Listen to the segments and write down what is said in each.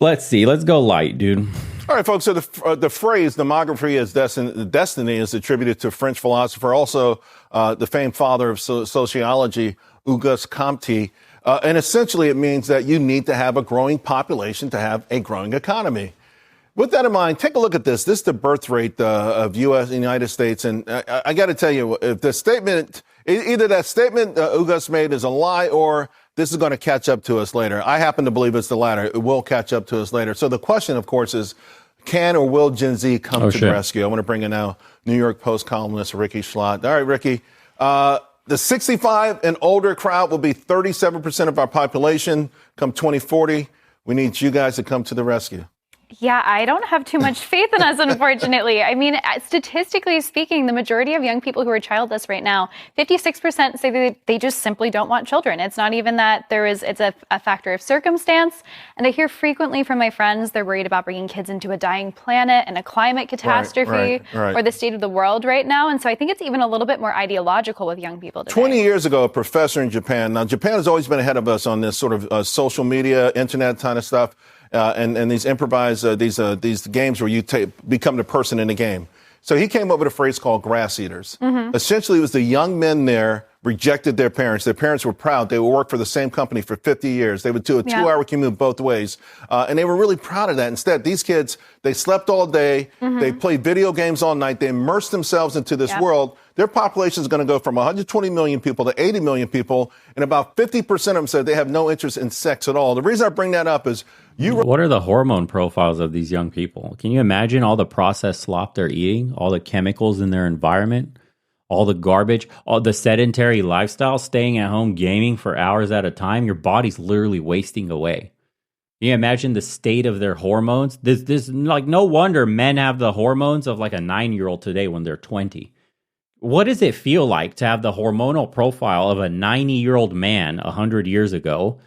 Let's see. Let's go light, dude. All right, folks. So the phrase "demography is destiny" is attributed to French philosopher, also the famed father of sociology, Auguste Comte. And essentially, it means that you need to have a growing population to have a growing economy. With that in mind, take a look at this. This is the birth rate of United States. And I got to tell you, if the statement, either that statement Auguste made is a lie or this is going to catch up to us later. I happen to believe it's the latter. It will catch up to us later. So the question, of course, is can or will Gen Z come to the rescue? I want to bring in now New York Post columnist Ricky Schlott. All right, Ricky. The 65 and older crowd will be 37% of our population come 2040. We need you guys to come to the rescue. Yeah, I don't have too much faith in us, unfortunately. I mean, statistically speaking, the majority of young people who are childless right now, 56% say that they just simply don't want children. It's not even that it's a factor of circumstance. And I hear frequently from my friends, they're worried about bringing kids into a dying planet and a climate catastrophe or the state of the world right now. And so I think it's even a little bit more ideological with young people today. 20 years ago, a professor in Japan, now Japan has always been ahead of us on this sort of social media, internet kind of stuff. And these improvised, these games where you become the person in the game. So he came up with a phrase called grass eaters. Mm-hmm. Essentially, it was the young men there rejected their parents. Their parents were proud. They would work for the same company for 50 years. They would do a 2-hour commute both ways. And they were really proud of that. Instead, these kids, they slept all day. Mm-hmm. They played video games all night. They immersed themselves into this world. Their population is going to go from 120 million people to 80 million people. And about 50% of them said they have no interest in sex at all. The reason I bring that up is what are the hormone profiles of these young people? Can you imagine all the processed slop they're eating, all the chemicals in their environment, all the garbage, all the sedentary lifestyle, staying at home, gaming for hours at a time? Your body's literally wasting away. Can you imagine the state of their hormones? This like, no wonder men have the hormones of like a 9-year-old today when they're 20. What does it feel like to have the hormonal profile of a 90-year-old man 100 years ago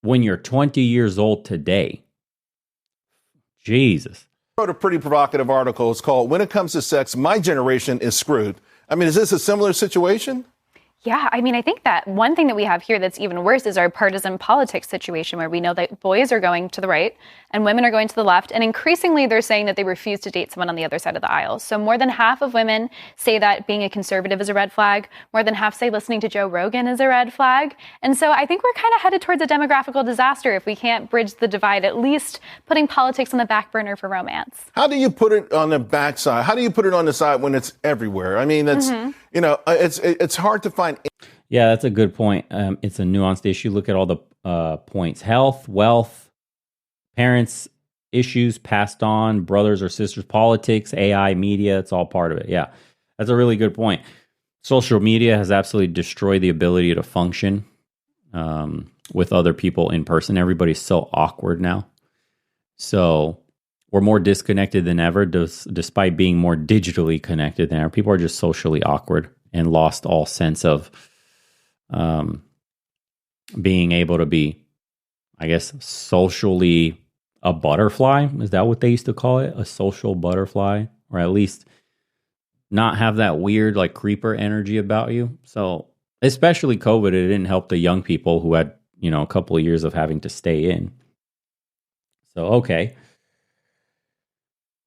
when you're 20 years old today? Jesus. I wrote a pretty provocative article. It's called "When It Comes to Sex, My Generation is Screwed." I mean, is this a similar situation? Yeah, I mean, I think that one thing that we have here that's even worse is our partisan politics situation, where we know that boys are going to the right and women are going to the left. And increasingly, they're saying that they refuse to date someone on the other side of the aisle. So more than half of women say that being a conservative is a red flag. More than half say listening to Joe Rogan is a red flag. And so I think we're kind of headed towards a demographical disaster if we can't bridge the divide, at least putting politics on the back burner for romance. How do you put it on the backside? How do you put it on the side when it's everywhere? I mean, it's, it's hard to find. Yeah, that's a good point. It's a nuanced issue. Look at all the points: health, wealth, parents, issues passed on, brothers or sisters, politics, AI, media. It's all part of it. Yeah, that's a really good point. Social media has absolutely destroyed the ability to function with other people in person. Everybody's so awkward now. So we're more disconnected than ever, despite being more digitally connected than ever. People are just socially awkward and lost all sense of being able to be, I guess, socially a butterfly. Is that what they used to call it? A social butterfly? Or at least not have that weird like creeper energy about you. So especially COVID, it didn't help the young people who had, a couple of years of having to stay in. So, okay.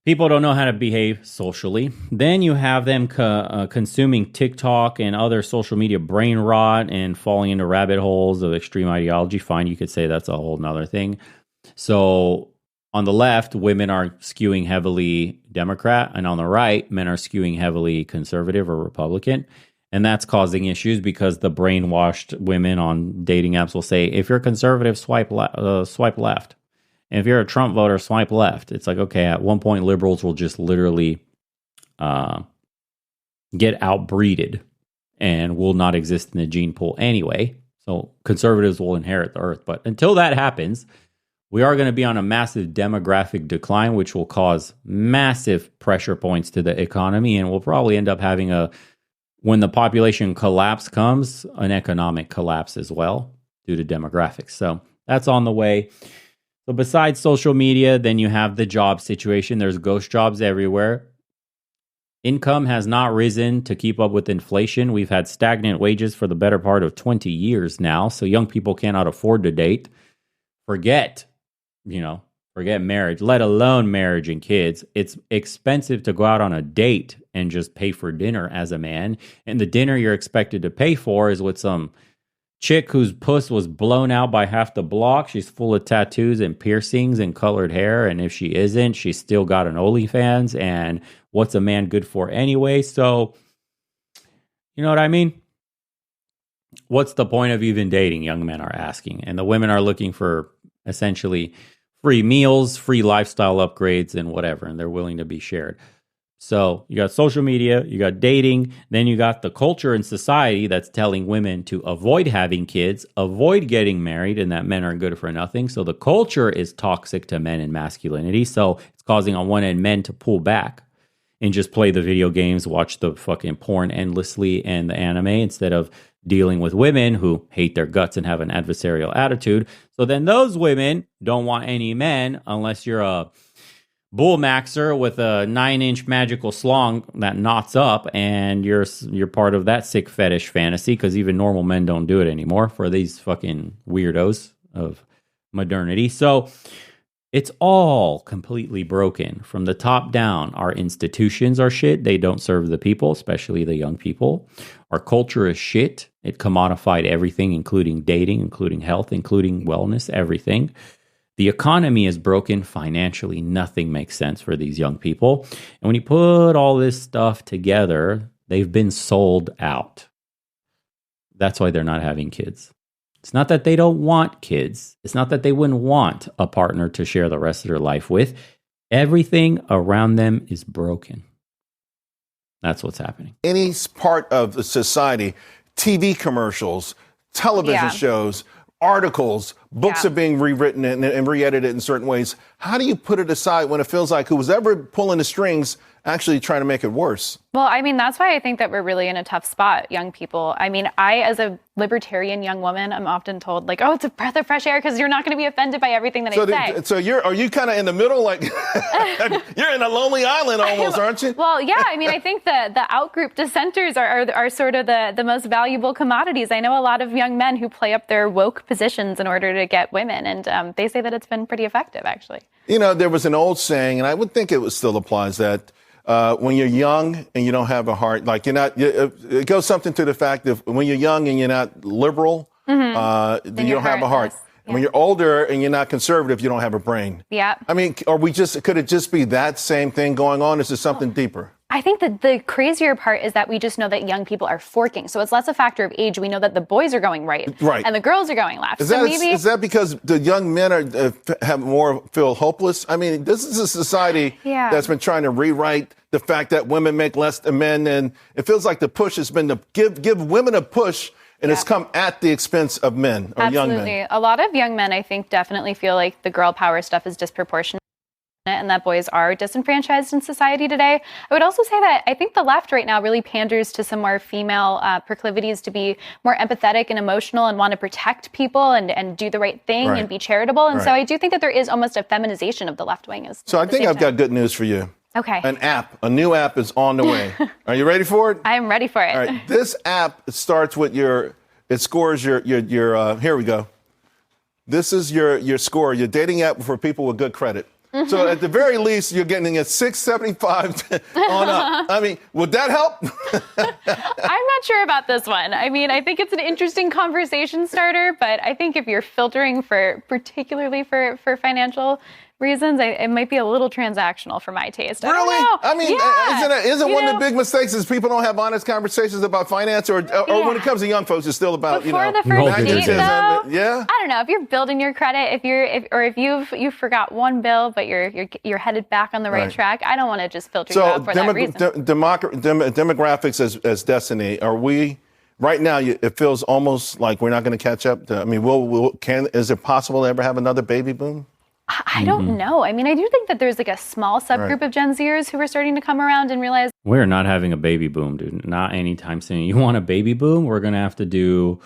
People don't know how to behave socially. Then you have them consuming TikTok and other social media brain rot and falling into rabbit holes of extreme ideology. Fine, you could say that's a whole nother thing. So on the left, women are skewing heavily Democrat, and on the right, men are skewing heavily conservative or Republican. And that's causing issues because the brainwashed women on dating apps will say, if you're conservative, swipe left. And if you're a Trump voter, swipe left. It's like, okay, at one point, liberals will just literally get outbreeded and will not exist in the gene pool anyway. So conservatives will inherit the earth. But until that happens, we are going to be on a massive demographic decline, which will cause massive pressure points to the economy. And we'll probably end up having when the population collapse comes, an economic collapse as well due to demographics. So that's on the way. So besides social media, then you have the job situation. There's ghost jobs everywhere. Income has not risen to keep up with inflation. We've had stagnant wages for the better part of 20 years now. So young people cannot afford to date. Forget Forget marriage, let alone marriage and kids. It's expensive to go out on a date and just pay for dinner as a man. And the dinner you're expected to pay for is with some chick whose puss was blown out by half the block. She's full of tattoos and piercings and colored hair. And if she isn't, she's still got an OnlyFans. And what's a man good for anyway? So, you know what I mean? What's the point of even dating? Young men are asking. And the women are looking for essentially free meals, free lifestyle upgrades, and whatever, and they're willing to be shared. So you got social media, you got dating, then you got the culture in society that's telling women to avoid having kids, avoid getting married, and that men are good for nothing. So the culture is toxic to men and masculinity. So it's causing on one end men to pull back and just play the video games, watch the fucking porn endlessly and the anime instead of dealing with women who hate their guts and have an adversarial attitude. So then those women don't want any men unless you're a bull maxer with a 9-inch magical slong that knots up and you're part of that sick fetish fantasy, because even normal men don't do it anymore for these fucking weirdos of modernity. So it's all completely broken from the top down. Our institutions are shit. They don't serve the people, especially the young people. Our culture is shit. It commodified everything, including dating, including health, including wellness, everything. The economy is broken financially. Nothing makes sense for these young people. And when you put all this stuff together, they've been sold out. That's why they're not having kids. It's not that they don't want kids. It's not that they wouldn't want a partner to share the rest of their life with. Everything around them is broken. That's what's happening. Any part of the society, TV commercials, television shows, articles, books are being rewritten and re-edited in certain ways. How do you put it aside when it feels like who's ever pulling the strings actually trying to make it worse? Well, I mean, that's why I think that we're really in a tough spot, young people. I mean, I, as a libertarian young woman, I'm often told, like, oh, it's a breath of fresh air because you're not going to be offended by everything that I say. So are you kind of in the middle? Like, you're in a lonely island almost, aren't you? Well, yeah. I mean, I think the out-group dissenters are sort of the most valuable commodities. I know a lot of young men who play up their woke positions in order to get women, and they say that it's been pretty effective, actually. You know, there was an old saying, and I would think it still applies, that when you're young and you don't have a heart, like it goes something to the fact that when you're young and you're not liberal, then you don't have a heart. Yeah. When you're older and you're not conservative, you don't have a brain. Yeah. I mean, could it just be that same thing going on? Is there something deeper? I think that the crazier part is that we just know that young people are forking. So it's less a factor of age. We know that the boys are going right. And the girls are going left. Is that because the young men feel hopeless? I mean, this is a society that's been trying to rewrite the fact that women make less than men. And it feels like the push has been to give women a push. And it's come at the expense of men or young men. Absolutely. A lot of young men, I think, definitely feel like the girl power stuff is disproportionate and that boys are disenfranchised in society today. I would also say that I think the left right now really panders to some more female proclivities to be more empathetic and emotional and want to protect people and do the right thing and be charitable. And so I do think that there is almost a feminization of the left wing. So I think I've got good news for you. Okay. A new app is on the way. Are you ready for it? I am ready for it. All right. This app starts with it scores your here we go. This is your score, your dating app for people with good credit. So at the very least, you're getting a 675 on up. I mean, would that help? I'm not sure about this one. I mean, I think it's an interesting conversation starter, but I think if you're filtering particularly for financial reasons, it might be a little transactional for my taste. Really? I mean, isn't one of the big mistakes is people don't have honest conversations about finance or when it comes to young folks, it's still about, before the first date, though, I don't know. If you're building your credit, if you forgot one bill, but you're headed back on the right track, I don't want to just filter you out for that reason. Demographics as destiny, are we... Right now, it feels almost like we're not going to catch up. I mean, is it possible to ever have another baby boom? I don't know. I mean, I do think that there's like a small subgroup of Gen Zers who are starting to come around and realize we're not having a baby boom, dude. Not anytime soon. You want a baby boom? We're going to have to do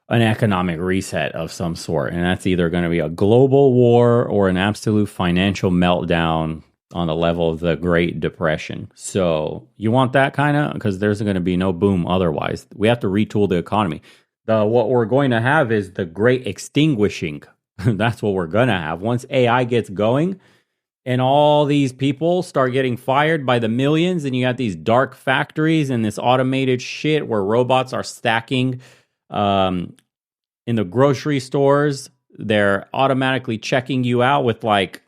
an economic reset of some sort. And that's either going to be a global war or an absolute financial meltdown on the level of the Great Depression. So you want that kind of, because there's going to be no boom otherwise. We have to retool the economy. What we're going to have is the great extinguishing That's what we're going to have. Once AI gets going and all these people start getting fired by the millions, and you got these dark factories and this automated shit where robots are stacking in the grocery stores, they're automatically checking you out with like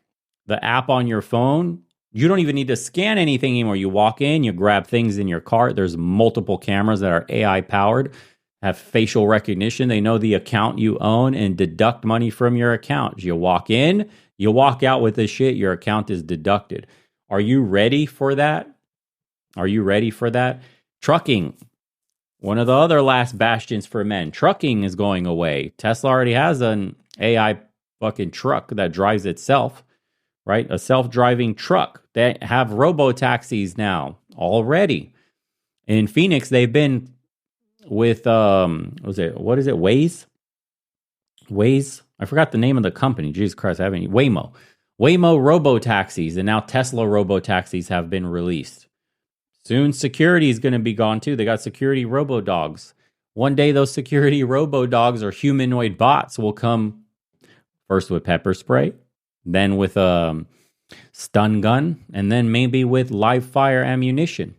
the app on your phone. You don't even need to scan anything anymore. You walk in, you grab things in your cart. There's multiple cameras that are AI powered, have facial recognition. They know the account you own and deduct money from your account. You walk in, you walk out with this shit, your account is deducted. Are you ready for that? Are you ready for that? Trucking, one of the other last bastions for men. Trucking is going away. Tesla already has an AI fucking truck that drives itself, right? A self-driving truck. They have robo-taxis now already. In Phoenix, they've been with, what is it? Waze? I forgot the name of the company. Jesus Christ, I haven't. Waymo robo-taxis, and now Tesla robo-taxis have been released. Soon, security is going to be gone too. They got security robo-dogs. One day, those security robo-dogs or humanoid bots will come first with pepper spray, then with a stun gun, and then maybe with live fire ammunition.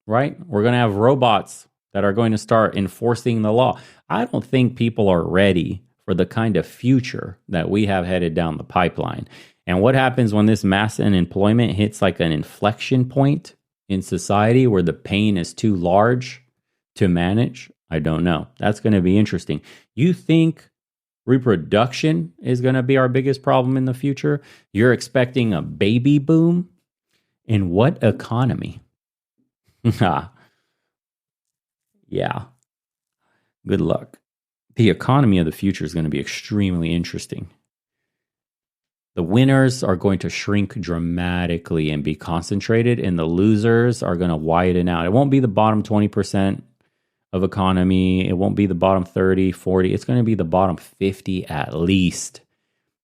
Right? We're going to have robots that are going to start enforcing the law. I don't think people are ready for the kind of future that we have headed down the pipeline. And what happens when this mass unemployment hits like an inflection point in society where the pain is too large to manage? I don't know. That's going to be interesting. You think reproduction is going to be our biggest problem in the future? You're expecting a baby boom? In what economy? Yeah. Good luck. The economy of the future is going to be extremely interesting. The winners are going to shrink dramatically and be concentrated, and the losers are going to widen out. It won't be the bottom 20% of economy. It won't be the bottom 30, 40. It's going to be the bottom 50 at least.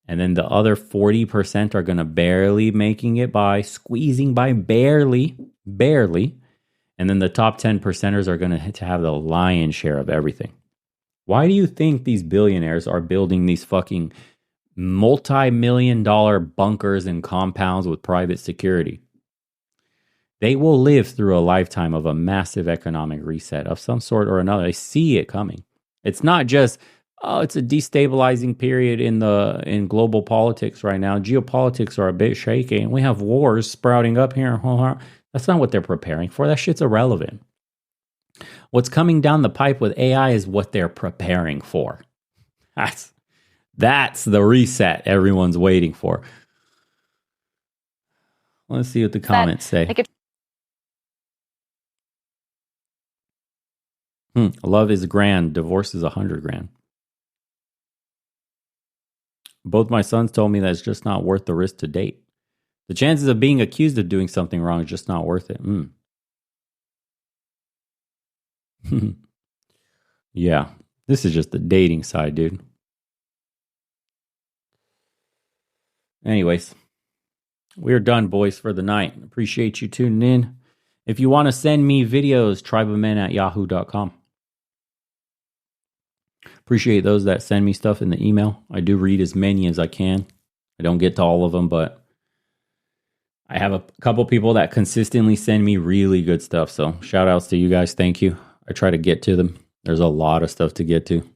And then the other 40% are going to barely making it by, squeezing by barely. And then the top 10%ers are going to have the lion's share of everything. Why do you think these billionaires are building these fucking multi-million-dollar bunkers and compounds with private security? They will live through a lifetime of a massive economic reset of some sort or another. They see it coming. It's not just, it's a destabilizing period in global politics right now. Geopolitics are a bit shaky, and we have wars sprouting up here. That's not what they're preparing for. That shit's irrelevant. What's coming down the pipe with AI is what they're preparing for. That's the reset everyone's waiting for. Let's see what the comments say. Love is grand. Divorce is 100 grand. Both my sons told me that it's just not worth the risk to date. The chances of being accused of doing something wrong is just not worth it. Yeah, this is just the dating side, dude. Anyways, we're done, boys, for the night. Appreciate you tuning in. If you want to send me videos, tribeofmen@yahoo.com. Appreciate those that send me stuff in the email. I do read as many as I can. I don't get to all of them, but I have a couple people that consistently send me really good stuff. So shout outs to you guys. Thank you. I try to get to them. There's a lot of stuff to get to.